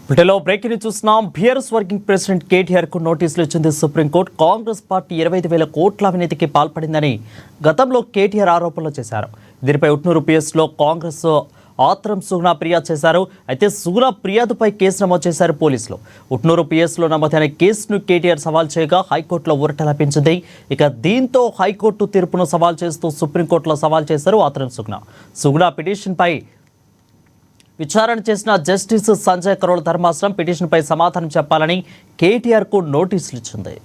బ్రిటన్లో బ్రేకింగ్ చూస్తున్నాం. BRS working president KTR కు నోటీసులు ఇచ్చింది సుప్రీంకోర్టు. కాంగ్రెస్ పార్టీ 25,000 కోట్ల అవినీతికి పాల్పడిందని గతంలో కేటీఆర్ ఆరోపణలు చేశారు. దీనిపై ఉట్నూరు పిఎస్లో కాంగ్రెస్ ఆత్రం సుగుణ ఫిర్యాదు చేశారు. అయితే సుగుణ ఫిర్యాదుపై కేసు నమోదు చేశారు పోలీసులు. ఉట్నూరు పిఎస్లో నమోదైన కేసును కేటీఆర్ సవాల్ చేయగా హైకోర్టులో ఊరట లభించింది. ఇక దీంతో హైకోర్టు తీర్పును సవాల్ చేస్తూ సుప్రీంకోర్టులో సవాల్ చేశారు ఆత్రం సుగుణ. సుగుణ పిటిషన్పై విచారణ చేసిన జస్టిస్ సంజయ్ కరోల్ ధర్మాసనం పిటిషన్పై సమాధానం చెప్పాలని కేటీఆర్కు నోటీసులు ఇచ్చింది.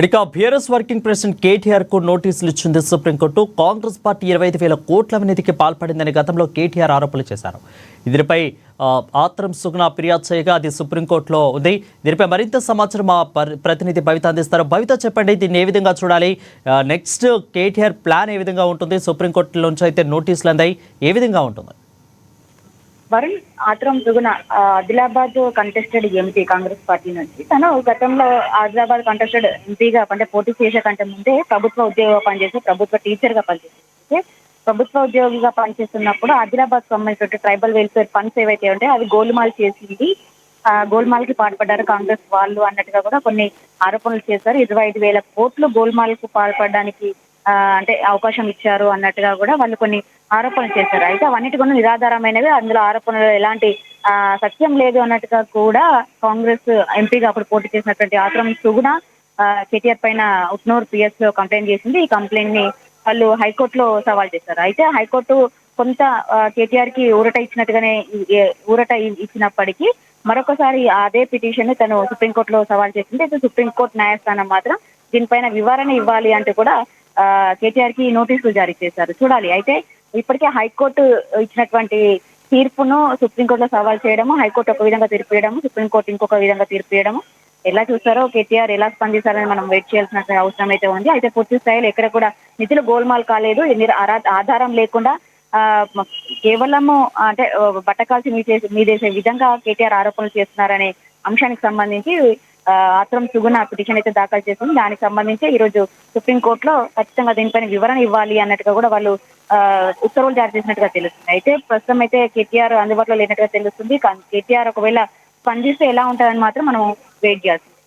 ఇక బీఆర్ఎస్ వర్కింగ్ ప్రెసిడెంట్ కేటీఆర్ కు నోటీసులు ఇచ్చింది సుప్రీంకోర్టు. కాంగ్రెస్ పార్టీ 25,000 కోట్ల అవినీతికి పాల్పడిందని గతంలో కేటీఆర్ ఆరోపణలు చేశారు. దీనిపై ఆత్రం సుగుణ ఫిర్యాదు చేయగా అది సుప్రీంకోర్టులో ఉంది. దీనిపై మరింత సమాచారం మా ప్రతినిధి భవిత అందిస్తారు. భవిత చెప్పండి, దీన్ని ఏ విధంగా చూడాలి? నెక్స్ట్ కేటీఆర్ ప్లాన్ ఏ విధంగా ఉంటుంది? సుప్రీంకోర్టు నుంచి అయితే నోటీసులు అందాయి, ఏ విధంగా ఉంటుంది? Varun, Athram Suguna Adilabad contested MP Congress party నుంచి. తను గతంలో ఆదిలాబాద్ కంటెస్టెడ్ ఎంపీగా అంటే పోటీ చేసే కంటే ముందే ప్రభుత్వ ఉద్యోగిగా పనిచేసి ప్రభుత్వ టీచర్ గా పనిచేసి ప్రభుత్వ ఉద్యోగిగా పనిచేస్తున్నప్పుడు ఆదిలాబాద్ సంబంధించిన ట్రైబల్ వెల్ఫేర్ ఫండ్స్ ఏవైతే ఉంటాయో అవి గోల్మాల్ చేసింది, గోల్మాల్ కి పాల్పడ్డారు కాంగ్రెస్ వాళ్ళు అన్నట్టుగా కూడా కొన్ని ఆరోపణలు చేశారు. 25,000 కోట్లు గోల్మాల్ కు పాల్పడడానికి అంటే అవకాశం ఇచ్చారు అన్నట్టుగా కూడా వాళ్ళు కొన్ని ఆరోపణలు చేశారు. అయితే అవన్నిటి కూడా నిరాధారమైనవి, అందులో ఆరోపణలు ఎలాంటి సత్యం లేదు అన్నట్టుగా కూడా కాంగ్రెస్ ఎంపీగా అప్పుడు పోటీ చేసినటువంటి ఆత్రం సుగుణ కేటీఆర్ పైన ఉట్నూరు పిఎస్ లో కంప్లైంట్ చేసింది. ఈ కంప్లైంట్ ని వాళ్ళు హైకోర్టులో సవాల్ చేశారు. అయితే హైకోర్టు కొంత కేటీఆర్ కి ఊరట ఇచ్చినప్పటికీ మరొకసారి అదే పిటిషన్ తను సుప్రీంకోర్టులో సవాల్ చేసింది. అయితే సుప్రీంకోర్టు న్యాయస్థానం మాత్రం దీనిపైన వివరణ ఇవ్వాలి అంటూ కూడా కేటీఆర్ కి నోటీసులు జారీ చేశారు. చూడాలి. అయితే ఇప్పటికే హైకోర్టు ఇచ్చినటువంటి తీర్పును సుప్రీంకోర్టులో సవాల్ చేయడము, హైకోర్టు ఒక విధంగా తీర్పు ఇవ్వడము, సుప్రీంకోర్టు ఇంకొక విధంగా తీర్పు ఇవ్వడము, ఎలా చూస్తారో కేటీఆర్ ఎలా స్పందిస్తారని మనం వెయిట్ చేయాల్సిన అవసరం అయితే ఉంది. అయితే పూర్తి స్థాయిలో ఎక్కడ కూడా నిధులు గోల్మాల్ కాలేదు, ఆధారం లేకుండా కేవలము అంటే బట్టకాల్చి మీదేసే విధంగా కేటీఆర్ ఆరోపణలు చేస్తున్నారనే అంశానికి సంబంధించి ఆత్రం సుగుణ పిటిషన్ అయితే దాఖలు చేసింది. దానికి సంబంధించి ఈ రోజు సుప్రీంకోర్టులో ఖచ్చితంగా దీనిపైన వివరణ ఇవ్వాలి అన్నట్టుగా కూడా వాళ్ళు ఉత్తర్వులు జారీ చేసినట్టుగా తెలుస్తుంది. అయితే ప్రస్తుతం అయితే కేటీఆర్ అందుబాటులో లేనట్టుగా తెలుస్తుంది. కేటీఆర్ ఒకవేళ స్పందిస్తే ఎలా ఉంటుందని మాత్రం మనం వెయిట్ చేయాల్సింది.